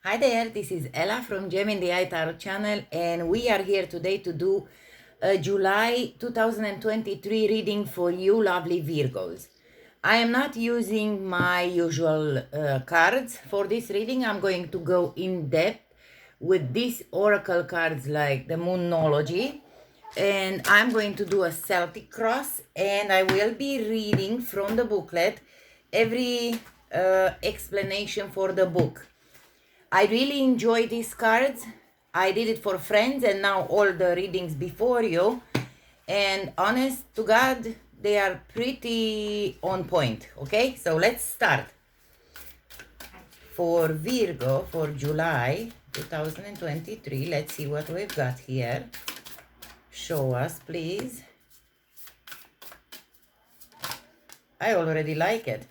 Hi there, this is Ella from Gemini Tarot channel, and we are here today to do a July 2023 reading for you lovely Virgos. I am not using my usual cards for this reading. I'm going to go in depth with these oracle cards like the Moonology, and I'm going to do a Celtic cross, and I will be reading from the booklet every explanation for the book. I really enjoy these cards. I did it for friends and now all the readings before you. And honest to God, they are pretty on point. Okay, so let's start. For Virgo, for July 2023, let's see what we've got here. Show us, please. I already like it.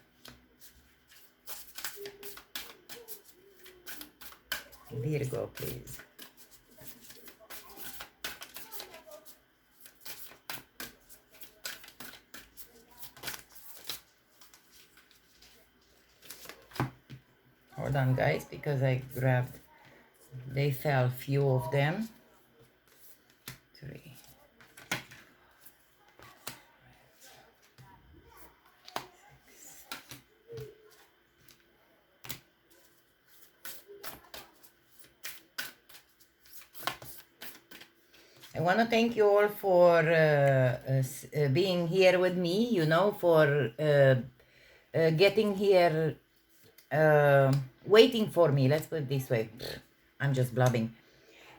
Virgo, please. Hold on, guys, because I grabbed, they fell few of them. 3. I want to thank you all for being here with me, you know, for getting here, waiting for me. Let's put it this way. I'm just blabbing.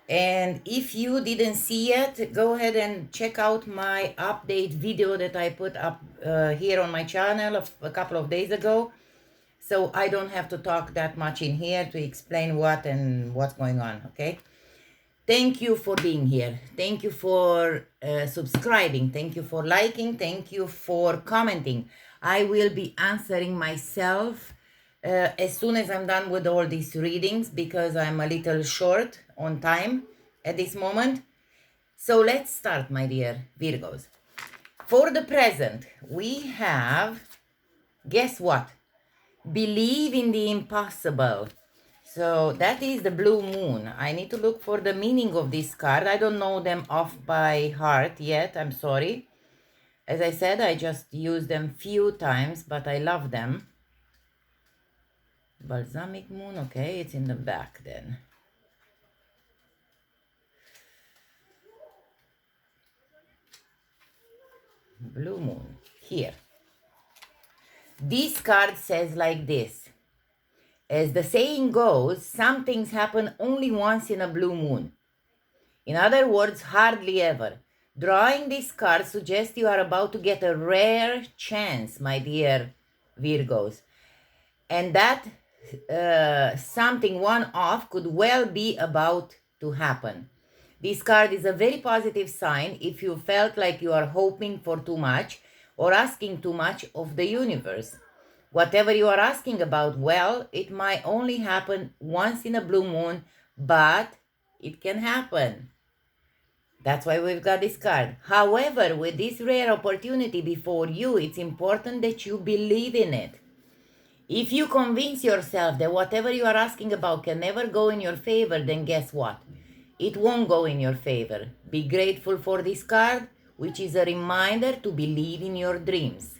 And if you didn't see it, go ahead and check out my update video that I put up here on my channel a couple of days ago. So I don't have to talk that much in here to explain what and what's going on, okay? Thank you for being here. Thank you for subscribing. Thank you for liking. Thank you for commenting. I will be answering myself as soon as I'm done with all these readings because I'm a little short on time at this moment. So let's start, my dear Virgos. For the present, we have, guess what? Believe in the impossible. So that is the blue moon. I need to look for the meaning of this card. I don't know them off by heart yet. I'm sorry. As I said, I just used them few times, but I love them. Balsamic moon. Okay, it's in the back then. Blue moon. Here. This card says like this. As the saying goes, some things happen only once in a blue moon. In other words, hardly ever. Drawing this card suggests you are about to get a rare chance, my dear Virgos. And that something one-off could well be about to happen. This card is a very positive sign if you felt like you are hoping for too much or asking too much of the universe. Whatever you are asking about, well, it might only happen once in a blue moon, but it can happen. That's why we've got this card. However, with this rare opportunity before you, it's important that you believe in it. If you convince yourself that whatever you are asking about can never go in your favor, then guess what? It won't go in your favor. Be grateful for this card, which is a reminder to believe in your dreams.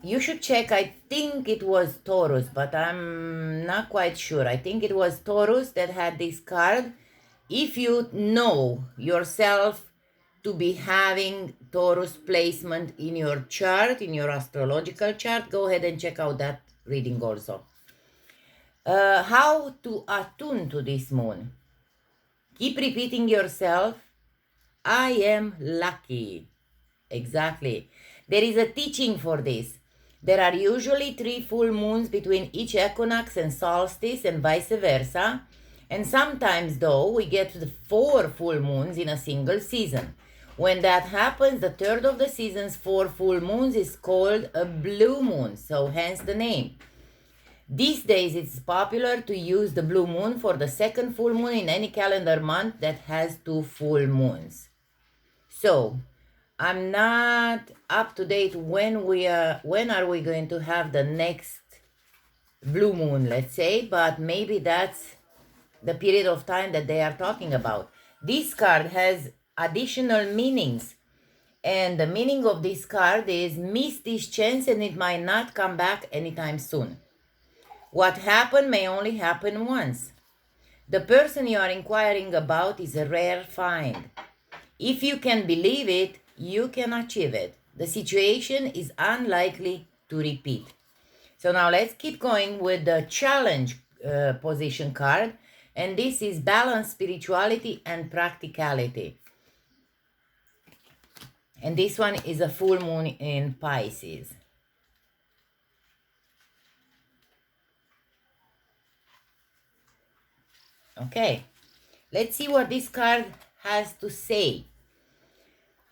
You should check, I think it was Taurus, but I'm not quite sure. I think it was Taurus that had this card. If you know yourself to be having Taurus placement in your chart, in your astrological chart, go ahead and check out that reading also. How to attune to this moon? Keep repeating yourself, I am lucky. Exactly. There is a teaching for this. There are usually 3 full moons between each equinox and solstice and vice versa. And sometimes, though, we get 4 full moons in a single season. When that happens, the third of the season's 4 full moons is called a blue moon, so hence the name. These days, it's popular to use the blue moon for the second full moon in any calendar month that has 2 full moons. So, I'm not up to date when are we going to have the next blue moon, let's say, but maybe that's the period of time that they are talking about. This card has additional meanings, and the meaning of this card is miss this chance and it might not come back anytime soon. What happened may only happen once. The person you are inquiring about is a rare find. If you can believe it, you can achieve it. The situation is unlikely to repeat. So now let's keep going with the challenge position card. And this is balance, spirituality, and practicality. And this one is a full moon in Pisces. Okay, let's see what this card has to say.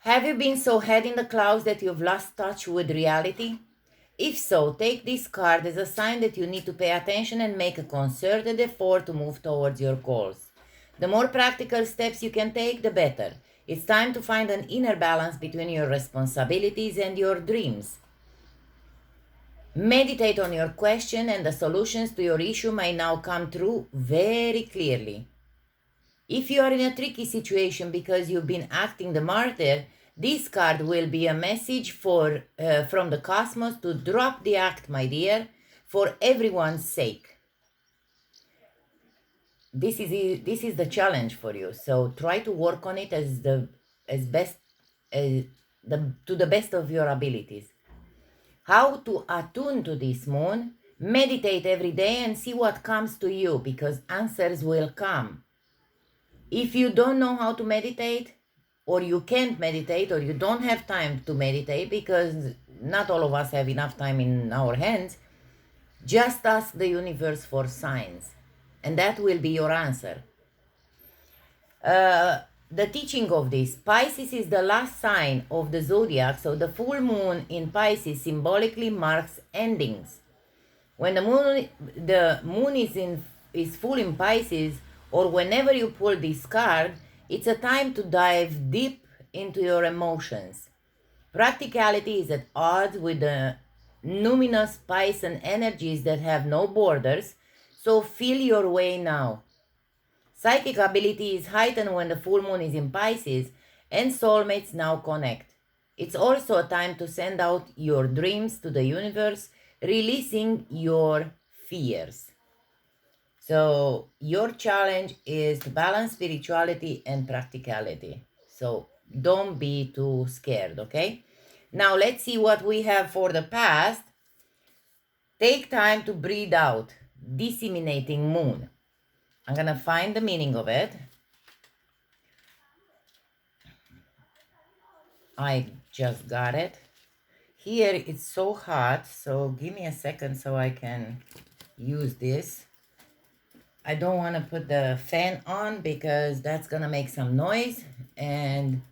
Have you been so head in the clouds that you've lost touch with reality? If so, take this card as a sign that you need to pay attention and make a concerted effort to move towards your goals. The more practical steps you can take, the better. It's time to find an inner balance between your responsibilities and your dreams. Meditate on your question, and the solutions to your issue may now come through very clearly. If you are in a tricky situation because you've been acting the martyr, this card will be a message from the cosmos to drop the act, my dear, for everyone's sake. This is the challenge for you. So try to work on it to the best of your abilities. How to attune to this moon? Meditate every day and see what comes to you, because answers will come. If you don't know how to meditate, or you can't meditate, or you don't have time to meditate, because not all of us have enough time in our hands, just ask the universe for signs, and that will be your answer. The teaching of this, Pisces is the last sign of the zodiac, so the full moon in Pisces symbolically marks endings. When the moon is full in Pisces, or whenever you pull this card, it's a time to dive deep into your emotions. Practicality is at odds with the numinous Piscean energies that have no borders, so feel your way now. Psychic ability is heightened when the full moon is in Pisces, and soulmates now connect. It's also a time to send out your dreams to the universe, releasing your fears. So your challenge is to balance spirituality and practicality. So don't be too scared, okay? Now let's see what we have for the past. Take time to breathe out. Disseminating moon. I'm gonna find the meaning of it. I just got it. Here it's so hot, so give me a second so I can use this. I don't want to put the fan on because that's going to make some noise and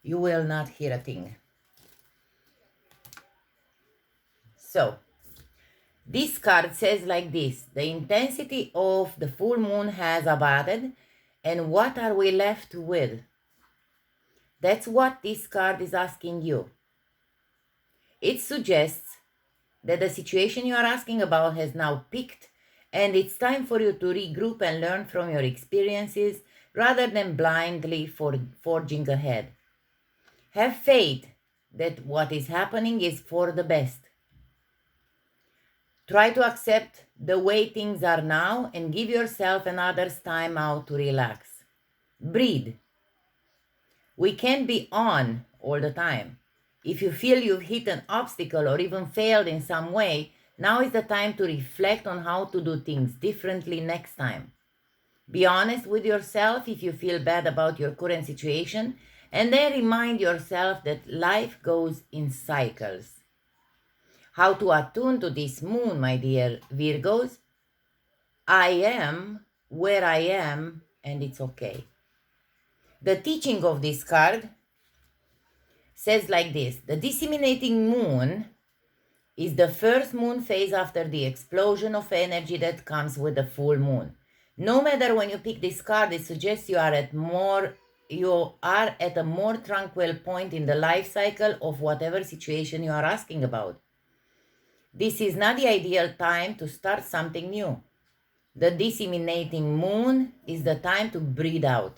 you will not hear a thing. So, this card says like this: the intensity of the full moon has abated, and what are we left with? That's what this card is asking you. It suggests that the situation you are asking about has now peaked, and it's time for you to regroup and learn from your experiences rather than blindly forging ahead. Have faith that what is happening is for the best. Try to accept the way things are now and give yourself another time out to relax. Breathe. We can't be on all the time. If you feel you've hit an obstacle or even failed in some way, now is the time to reflect on how to do things differently next time. Be honest with yourself if you feel bad about your current situation, and then remind yourself that life goes in cycles. How to attune to this moon, my dear Virgos? I am where I am, and it's okay. The teaching of this card says like this: the disseminating moon is the first moon phase after the explosion of energy that comes with the full moon. No matter when you pick this card, it suggests you are at a more tranquil point in the life cycle of whatever situation you are asking about. This is not the ideal time to start something new. The disseminating moon is the time to breathe out.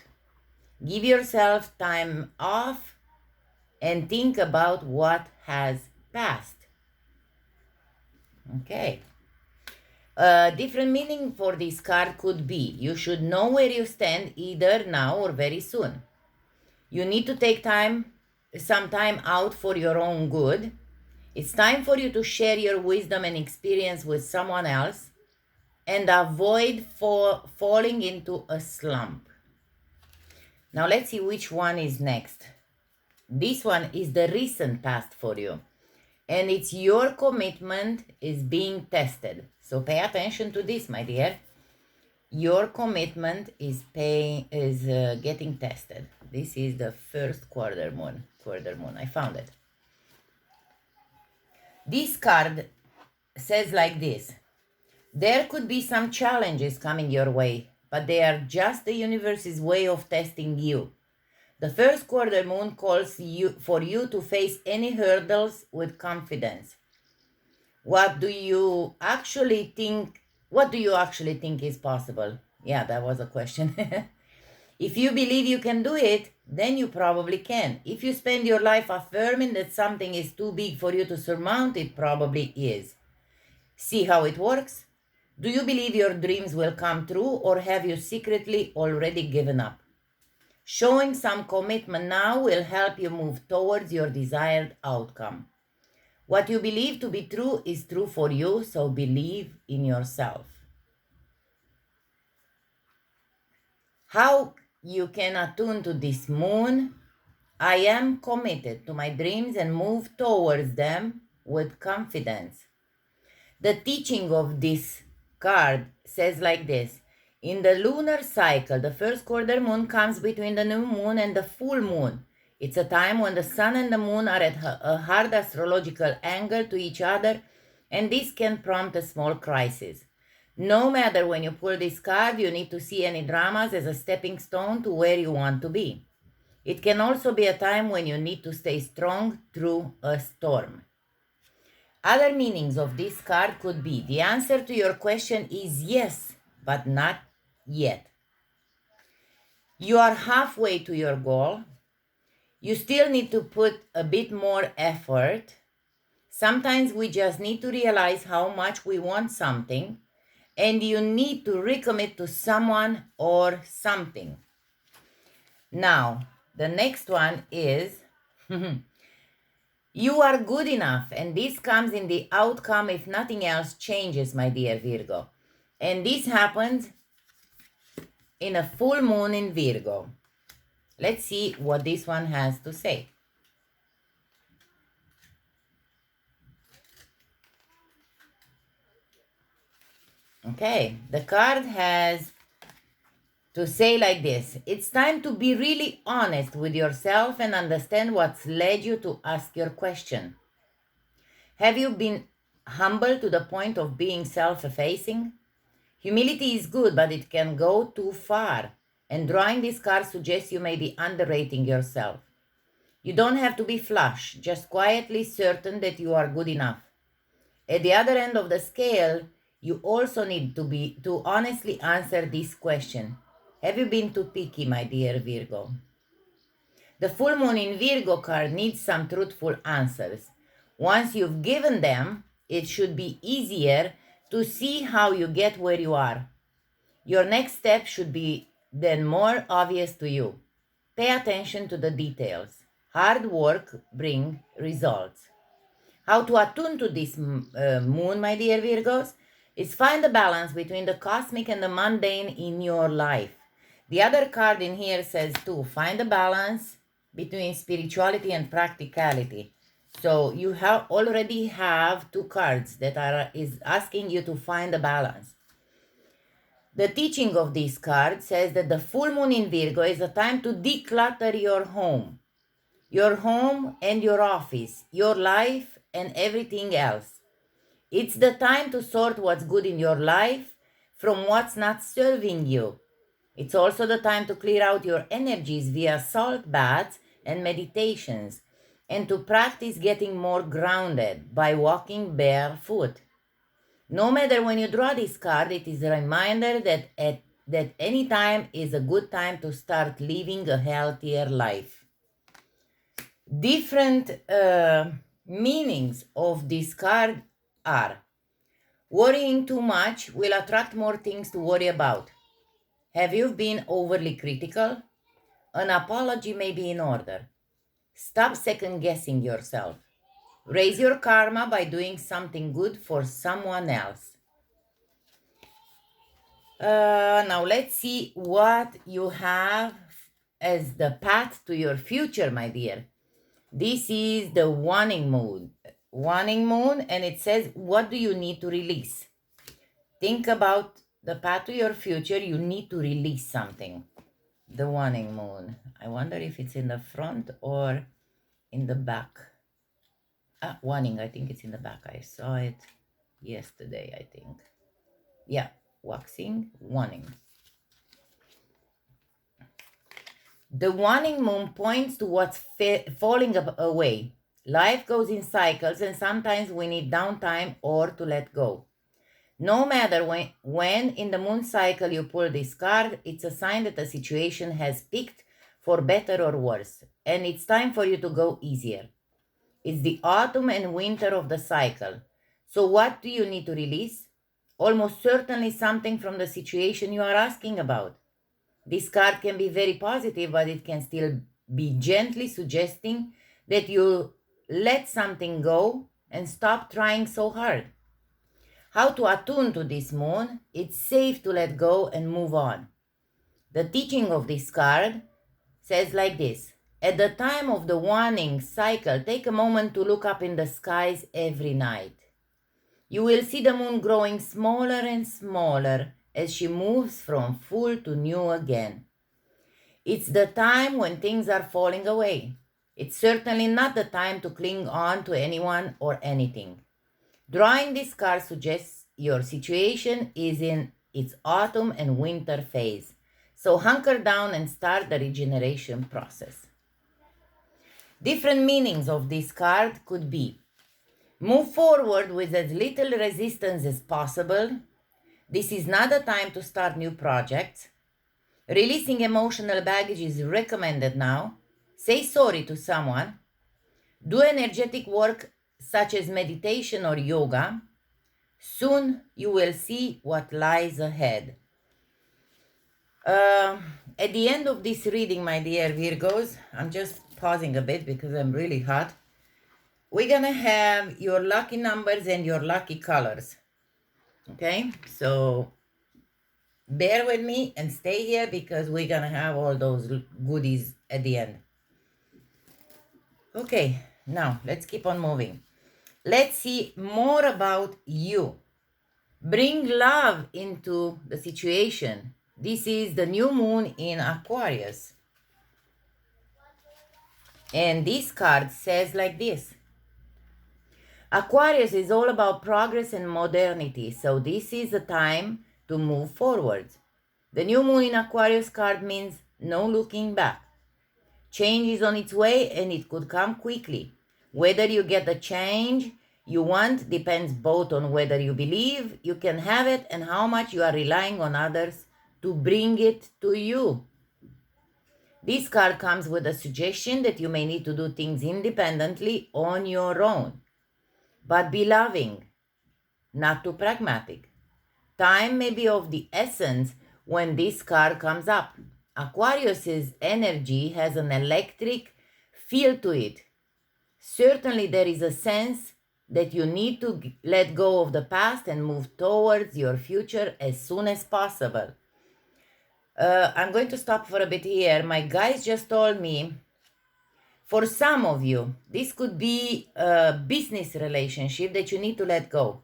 Give yourself time off and think about what has passed. Okay. A different meaning for this card could be you should know where you stand either now or very soon. You need to take some time out for your own good. It's time for you to share your wisdom and experience with someone else and avoid falling into a slump. Now let's see which one is next. This one is the recent past for you. And it's your commitment is being tested. So pay attention to this, my dear. Your commitment is getting tested. This is the first quarter moon. I found it. This card says like this. There could be some challenges coming your way, but they are just the universe's way of testing you. The first quarter moon calls for you to face any hurdles with confidence. What do you actually think is possible? Yeah, that was a question. If you believe you can do it, then you probably can. If you spend your life affirming that something is too big for you to surmount, it probably is. See how it works? Do you believe your dreams will come true, or have you secretly already given up? Showing some commitment now will help you move towards your desired outcome. What you believe to be true is true for you, so believe in yourself. How you can attune to this moon? I am committed to my dreams and move towards them with confidence. The teaching of this card says like this. In the lunar cycle, the first quarter moon comes between the new moon and the full moon. It's a time when the sun and the moon are at a hard astrological angle to each other, and this can prompt a small crisis. No matter when you pull this card, you need to see any dramas as a stepping stone to where you want to be. It can also be a time when you need to stay strong through a storm. Other meanings of this card could be the answer to your question is yes, but not yet. You are halfway to your goal. You still need to put a bit more effort. Sometimes we just need to realize how much we want something, and you need to recommit to someone or something. Now, the next one is you are good enough, and this comes in the outcome if nothing else changes, my dear Virgo. And this happens in a full moon in Virgo. Let's see what this one has to say. Okay, the card has to say like this. It's time to be really honest with yourself and understand what's led you to ask your question. Have you been humble to the point of being self-effacing? Humility is good, but it can go too far. And drawing this card suggests you may be underrating yourself. You don't have to be flush, just quietly certain that you are good enough. At the other end of the scale, you also need to honestly answer this question. Have you been too picky, my dear Virgo? The full moon in Virgo card needs some truthful answers. Once you've given them, it should be easier to see how you get where you are. Your next step should be then more obvious to you. Pay attention to the details. Hard work brings results. How to attune to this moon, my dear Virgos, is find the balance between the cosmic and the mundane in your life. The other card in here says to find the balance between spirituality and practicality. So you already have two cards that is asking you to find the balance. The teaching of this card says that the full moon in Virgo is a time to declutter your home and your office, your life and everything else. It's the time to sort what's good in your life from what's not serving you. It's also the time to clear out your energies via salt baths and meditations. and to practice getting more grounded by walking barefoot. No matter when you draw this card, it is a reminder that any time is a good time to start living a healthier life. Different meanings of this card are: worrying too much will attract more things to worry about. Have you been overly critical? An apology may be in order. Stop second guessing yourself. Raise your karma by doing something good for someone else. Now let's see what you have as the path to your future, my dear. This is the waning moon. Waning moon, and it says, what do you need to release? Think about the path to your future. You need to release something. The waning moon. I wonder if it's in the front or in the back. Waning, I think it's in the back. I saw it yesterday, I think. Yeah, waxing, waning. The waning moon points to what's falling away. Life goes in cycles, and sometimes we need downtime or to let go. No matter when in the moon cycle you pull this card, it's a sign that the situation has peaked for better or worse, and it's time for you to go easier. It's the autumn and winter of the cycle. So what do you need to release? Almost certainly something from the situation you are asking about. This card can be very positive, but it can still be gently suggesting that you let something go and stop trying so hard. How to attune to this moon? It's safe to let go and move on. The teaching of this card says like this: at the time of the waning cycle, take a moment to look up in the skies every night. You will see the moon growing smaller and smaller as she moves from full to new again. It's the time when things are falling away. It's certainly not the time to cling on to anyone or anything. Drawing this card suggests your situation is in its autumn and winter phase. So hunker down and start the regeneration process. Different meanings of this card could be: move forward with as little resistance as possible. This is not the time to start new projects. Releasing emotional baggage is recommended now. Say sorry to someone. Do energetic work such as meditation or yoga. Soon you will see what lies ahead. At the end of this reading, my dear Virgos, I'm just pausing a bit because I'm really hot. We're gonna have your lucky numbers and your lucky colors. Okay, so bear with me and stay here because we're gonna have all those goodies at the end. Okay, now let's keep on moving. Let's see more about you. Bring love into the situation. This is the new moon in Aquarius. And this card says like this: Aquarius is all about progress and modernity, so this is the time to move forward. The new moon in Aquarius card means no looking back. Change is on its way and it could come quickly. Whether you get the change you want depends both on whether you believe you can have it and how much you are relying on others to bring it to you. This card comes with a suggestion that you may need to do things independently on your own. But be loving, not too pragmatic. Time may be of the essence when this card comes up. Aquarius's energy has an electric feel to it. Certainly there is a sense that you need to let go of the past and move towards your future as soon as possible. I'm going to stop for a bit here. My guys just told me, for some of you, this could be a business relationship that you need to let go.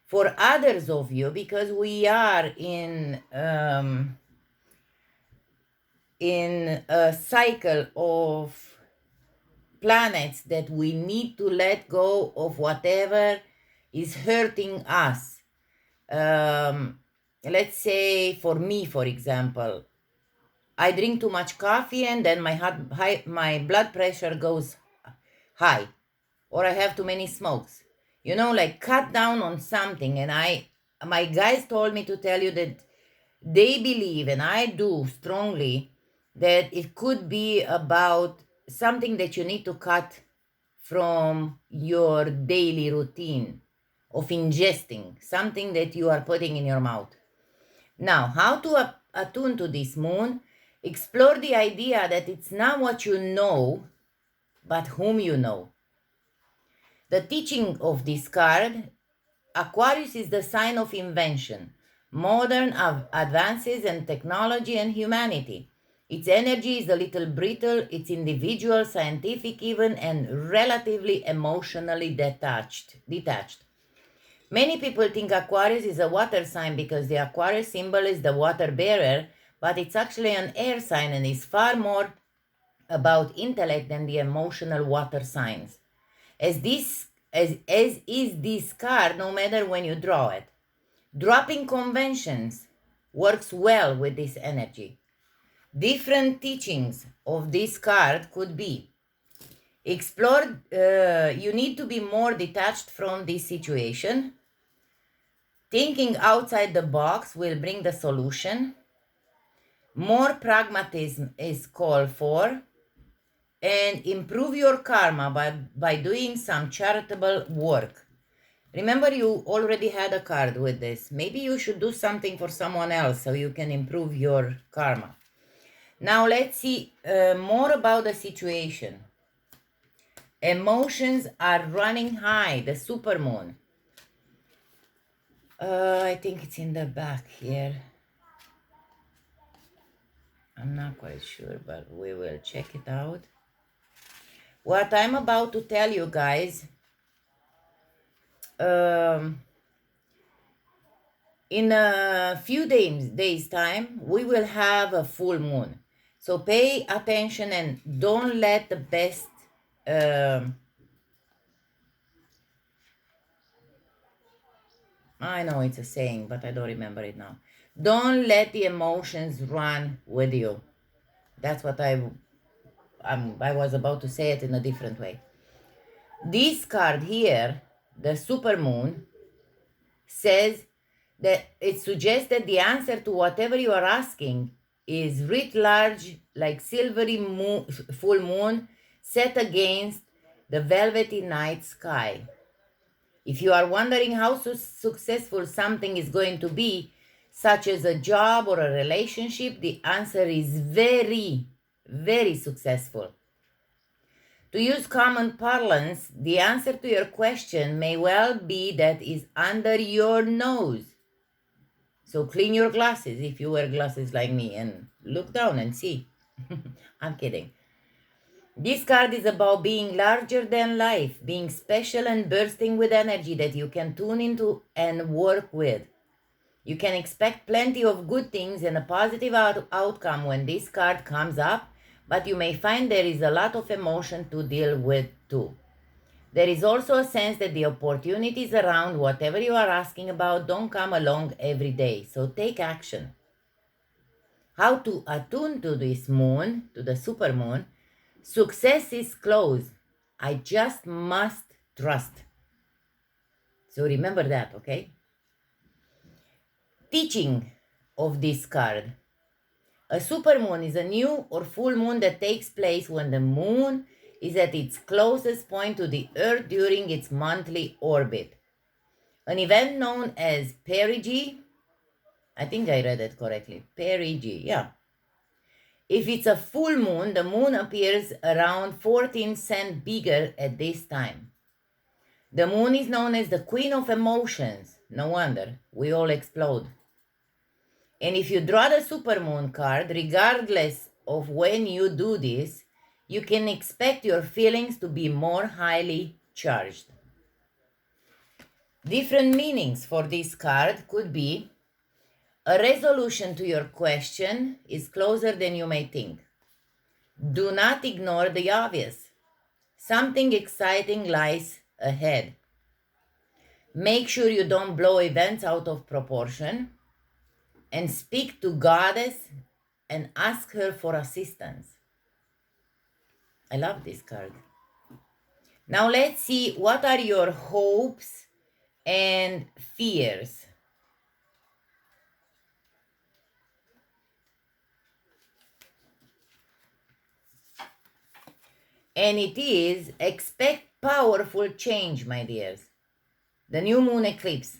For others of you, because we are in a cycle of planets that we need to let go of whatever is hurting us. Let's say for me, for example, I drink too much coffee and then my blood pressure goes high, or I have too many smokes. Like cut down on something. And my guys told me to tell you that they believe, and I do strongly, that it could be about something that you need to cut from your daily routine of ingesting, something that you are putting in your mouth. Now, how to attune to this moon? Explore the idea that it's not what you know, but whom you know. The teaching of this card: Aquarius is the sign of invention, modern advances in technology and humanity. Its energy is a little brittle, it's individual, scientific even, and relatively emotionally detached. Many people think Aquarius is a water sign because the Aquarius symbol is the water bearer, but it's actually an air sign and is far more about intellect than the emotional water signs. As is this card, no matter when you draw it. Dropping conventions works well with this energy. Different teachings of this card could be: explore, you need to be more detached from this situation. Thinking outside the box will bring the solution. More pragmatism is called for. And improve your karma by doing some charitable work. Remember, you already had a card with this. Maybe you should do something for someone else so you can improve your karma. Now let's see more about the situation. Emotions are running high, the supermoon. I think it's in the back here. I'm not quite sure, but we will check it out. What I'm about to tell you guys, in a few days time, we will have a full moon. So pay attention and don't let the best I know it's a saying, but I don't remember it now. Don't let the emotions run with you. That's what I was about to say it in a different way. This card here, the supermoon, says that it suggests that the answer to whatever you are asking is writ large, like silvery full moon set against the velvety night sky. If you are wondering how successful something is going to be, such as a job or a relationship, the answer is very, very successful. To use common parlance, the answer to your question may well be that is under your nose. So clean your glasses if you wear glasses like me and look down and see. I'm kidding. This card is about being larger than life, being special and bursting with energy that you can tune into and work with. You can expect plenty of good things and a positive outcome when this card comes up, but you may find there is a lot of emotion to deal with too. There is also a sense that the opportunities around whatever you are asking about don't come along every day, so take action. How to attune to this moon, to the supermoon? Success is close. I just must trust. So remember that, okay? Teaching of this card. A supermoon is a new or full moon that takes place when the moon is at its closest point to the earth during its monthly orbit. An event known as perigee. I think I read it correctly. Perigee, yeah. If it's a full moon, the moon appears around 14 cents bigger at this time. The moon is known as the queen of emotions. No wonder, we all explode. And if you draw the supermoon card, regardless of when you do this, you can expect your feelings to be more highly charged. Different meanings for this card could be: a resolution to your question is closer than you may think. Do not ignore the obvious. Something exciting lies ahead. Make sure you don't blow events out of proportion, and speak to Goddess and ask her for assistance. I love this card. Now let's see what are your hopes and fears. And it is expect powerful change, my dears. The new moon eclipse.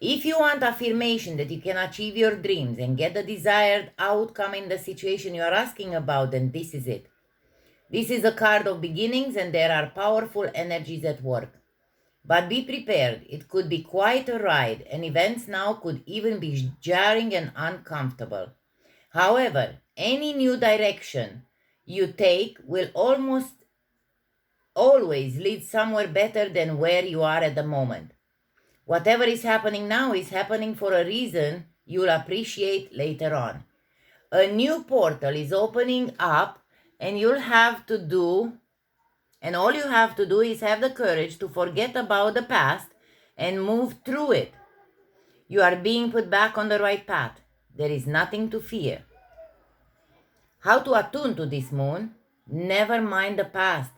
If you want affirmation that you can achieve your dreams and get the desired outcome in the situation you are asking about, then this is it. This is a card of beginnings and there are powerful energies at work. But be prepared, it could be quite a ride, and events now could even be jarring and uncomfortable. However, any new direction you take will almost always lead somewhere better than where you are at the moment. Whatever is happening now is happening for a reason you'll appreciate later on. A new portal is opening up, and all you have to do is have the courage to forget about the past and move through it. You are being put back on the right path. There is nothing to fear. How to attune to this moon? Never mind the past.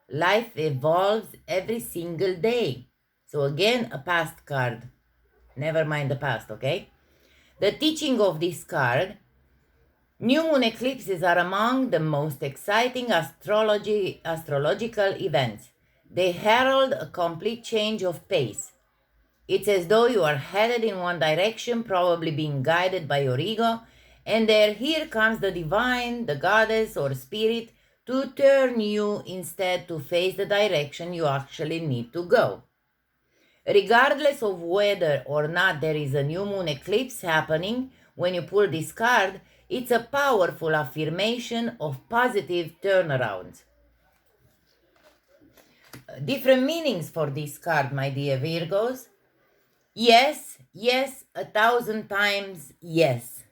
Life evolves every single day. So again, a past card. Never mind the past, okay? The teaching of this card: new moon eclipses are among the most exciting astrological events. They herald a complete change of pace. It's as though you are headed in one direction, probably being guided by your ego, and here comes the divine, the goddess or spirit, to turn you instead to face the direction you actually need to go. Regardless of whether or not there is a new moon eclipse happening, when you pull this card, it's a powerful affirmation of positive turnarounds. Different meanings for this card, my dear Virgos. Yes, yes, 1,000 times yes.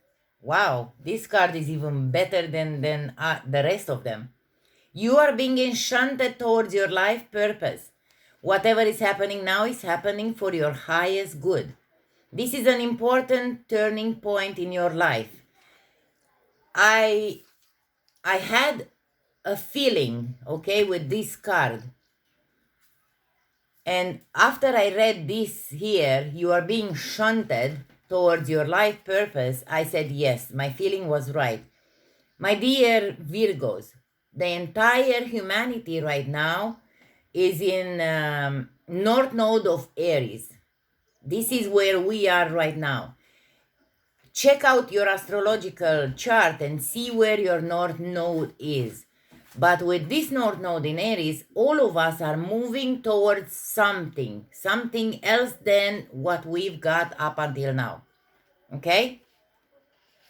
Wow, this card is even better than the rest of them. You are being enchanted towards your life purpose. Whatever is happening now is happening for your highest good. This is an important turning point in your life. I had a feeling, okay, with this card. And after I read this here, you are being shunted towards your life purpose, I said, yes, my feeling was right. My dear Virgos, the entire humanity right now is in North Node of Aries. This is where we are right now. Check out your astrological chart and see where your North Node is. But with this North Node in Aries, all of us are moving towards something else than what we've got up until now. Okay?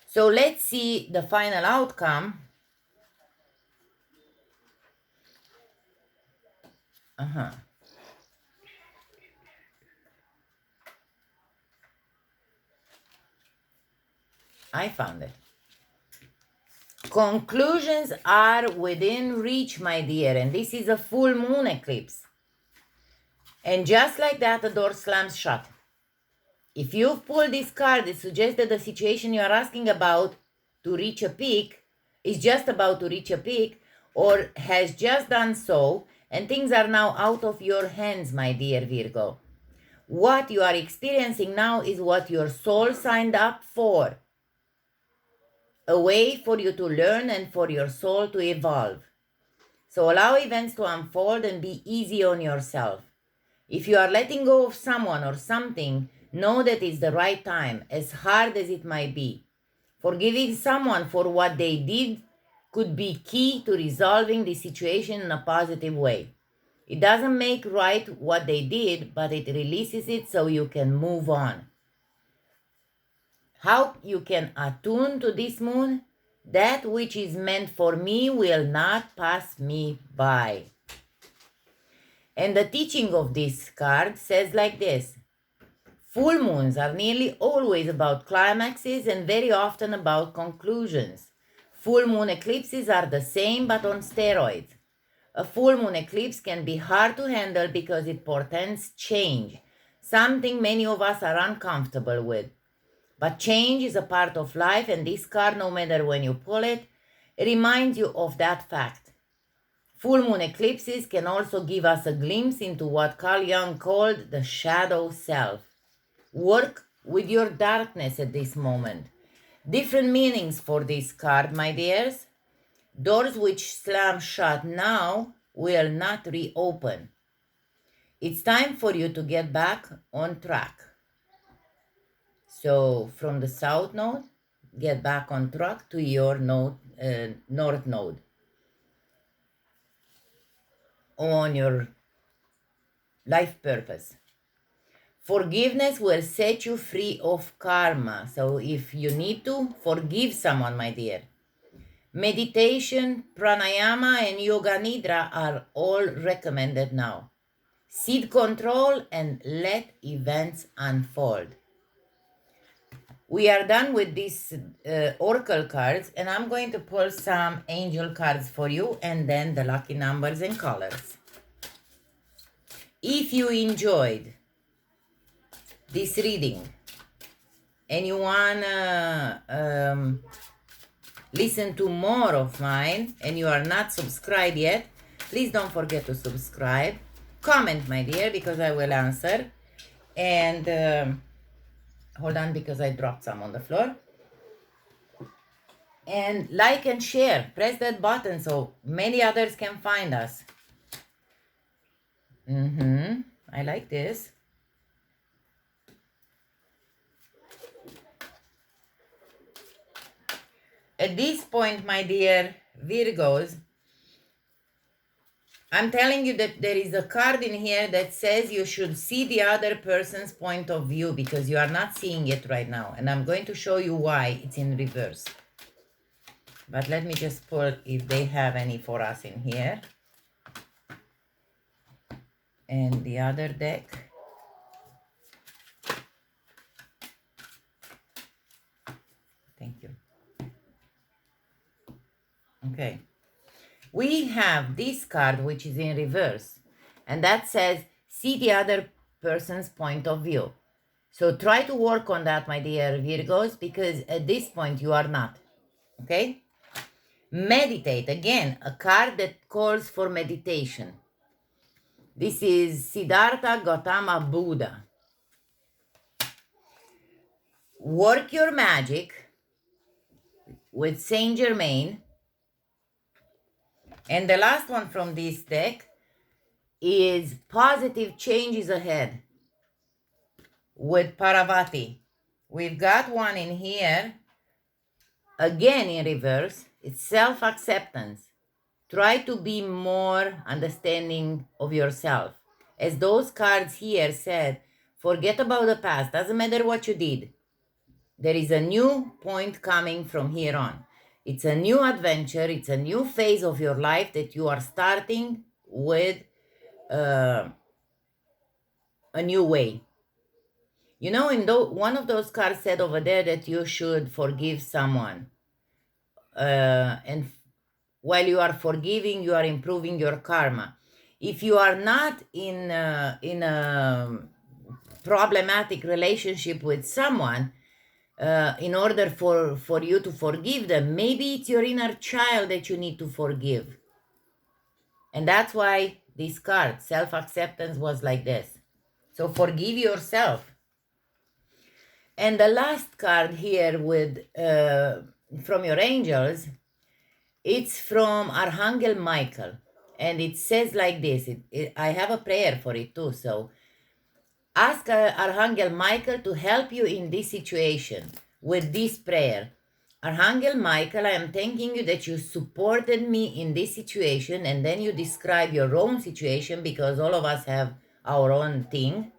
So let's see the final outcome. I found it. Conclusions are within reach, my dear, and this is a full moon eclipse. And just like that, the door slams shut. If you've pulled this card, it suggests that the situation you are asking about to reach a peak is just about to reach a peak or has just done so, and things are now out of your hands, my dear Virgo. What you are experiencing now is what your soul signed up for. A way for you to learn and for your soul to evolve. So allow events to unfold and be easy on yourself. If you are letting go of someone or something, know that it's the right time, as hard as it might be. Forgiving someone for what they did could be key to resolving the situation in a positive way. It doesn't make right what they did, but it releases it so you can move on. How you can attune to this moon? That which is meant for me will not pass me by. And the teaching of this card says like this: full moons are nearly always about climaxes and very often about conclusions. Full moon eclipses are the same but on steroids. A full moon eclipse can be hard to handle because it portends change, something many of us are uncomfortable with. But change is a part of life, and this card, no matter when you pull it, reminds you of that fact. Full moon eclipses can also give us a glimpse into what Carl Jung called the shadow self. Work with your darkness at this moment. Different meanings for this card, my dears. Doors which slam shut now will not reopen. It's time for you to get back on track. So from the south node, get back on track to your node, north node on your life purpose. Forgiveness will set you free of karma. So if you need to, forgive someone, my dear. Meditation, pranayama, and yoga nidra are all recommended now. Seed control and let events unfold. We are done with these oracle cards, and I'm going to pull some angel cards for you, and then the lucky numbers and colors. If you enjoyed this reading and you wanna listen to more of mine and you are not subscribed yet, please don't forget to subscribe. Comment, my dear, because I will answer. And hold on, because I dropped some on the floor. And like and share. Press that button so many others can find us. I like this. At this point, my dear Virgos, I'm telling you that there is a card in here that says you should see the other person's point of view because you are not seeing it right now. And I'm going to show you why it's in reverse. But let me just pull if they have any for us in here. And the other deck. Thank you. Okay. We have this card, which is in reverse, and that says, see the other person's point of view. So try to work on that, my dear Virgos, because at this point you are not, okay? Meditate, again, a card that calls for meditation. This is Siddhartha Gautama Buddha. Work your magic with Saint Germain. And the last one from this deck is Positive Changes Ahead with Parvati. We've got one in here, again in reverse. It's self-acceptance. Try to be more understanding of yourself. As those cards here said, forget about the past. Doesn't matter what you did. There is a new point coming from here on. It's a new adventure. It's a new phase of your life that you are starting with a new way. You know, one of those cards said over there that you should forgive someone. And while you are forgiving, you are improving your karma. If you are not in a problematic relationship with someone, in order for you to forgive them, maybe it's your inner child that you need to forgive. And that's why this card, self-acceptance, was like this. So forgive yourself. And the last card here with from your angels, it's from Archangel Michael. And it says like this. I have a prayer for it too. So ask Archangel Michael to help you in this situation with this prayer. Archangel Michael, I am thanking you that you supported me in this situation, and then you describe your own situation because all of us have our own thing.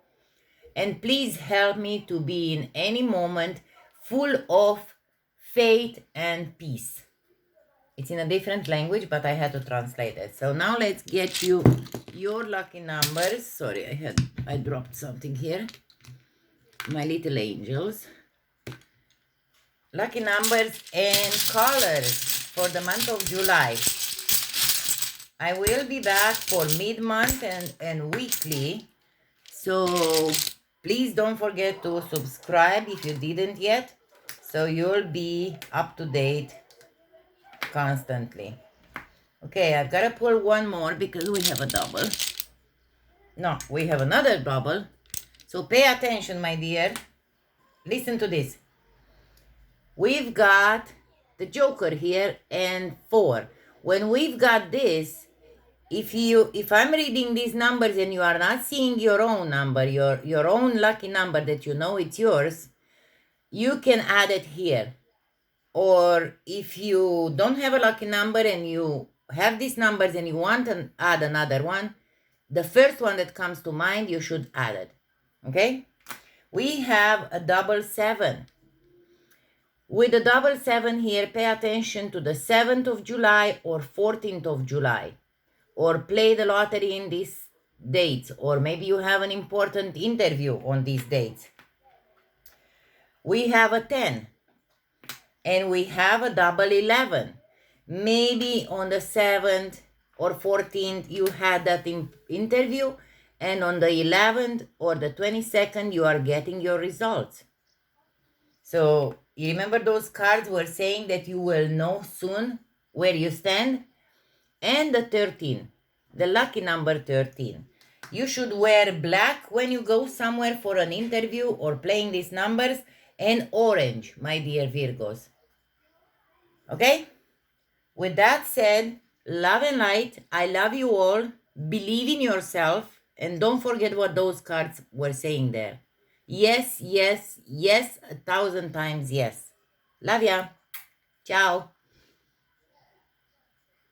And please help me to be in any moment full of faith and peace. It's in a different language, but I had to translate it. So now let's get you your lucky numbers. Sorry, I dropped something here. My little angels. Lucky numbers and colors for the month of July. I will be back for mid-month and weekly. So please don't forget to subscribe if you didn't yet. So you'll be up to date constantly. Okay, I've got to pull one more because we have a double. No, we have another double. So pay attention, my dear. Listen to this. We've got the Joker here and 4. When we've got this, if I'm reading these numbers and you are not seeing your own number, your own lucky number that you know it's yours, you can add it here. Or if you don't have a lucky number and you have these numbers and you want to add another one, the first one that comes to mind, you should add it. Okay? We have a double 7. With the double 7 here, pay attention to the 7th of July or 14th of July. Or play the lottery in these dates. Or maybe you have an important interview on these dates. We have a 10. And we have a double 11. Maybe on the 7th or 14th you had that interview, and on the 11th or the 22nd you are getting your results. So you remember those cards were saying that you will know soon where you stand? And the 13, the lucky number 13. You should wear black when you go somewhere for an interview or playing these numbers, and orange, my dear Virgos. Okay? With that said, love and light, I love you all. Believe in yourself, and don't forget what those cards were saying there. Yes, yes, yes, 1,000 times yes. Love ya. Ciao.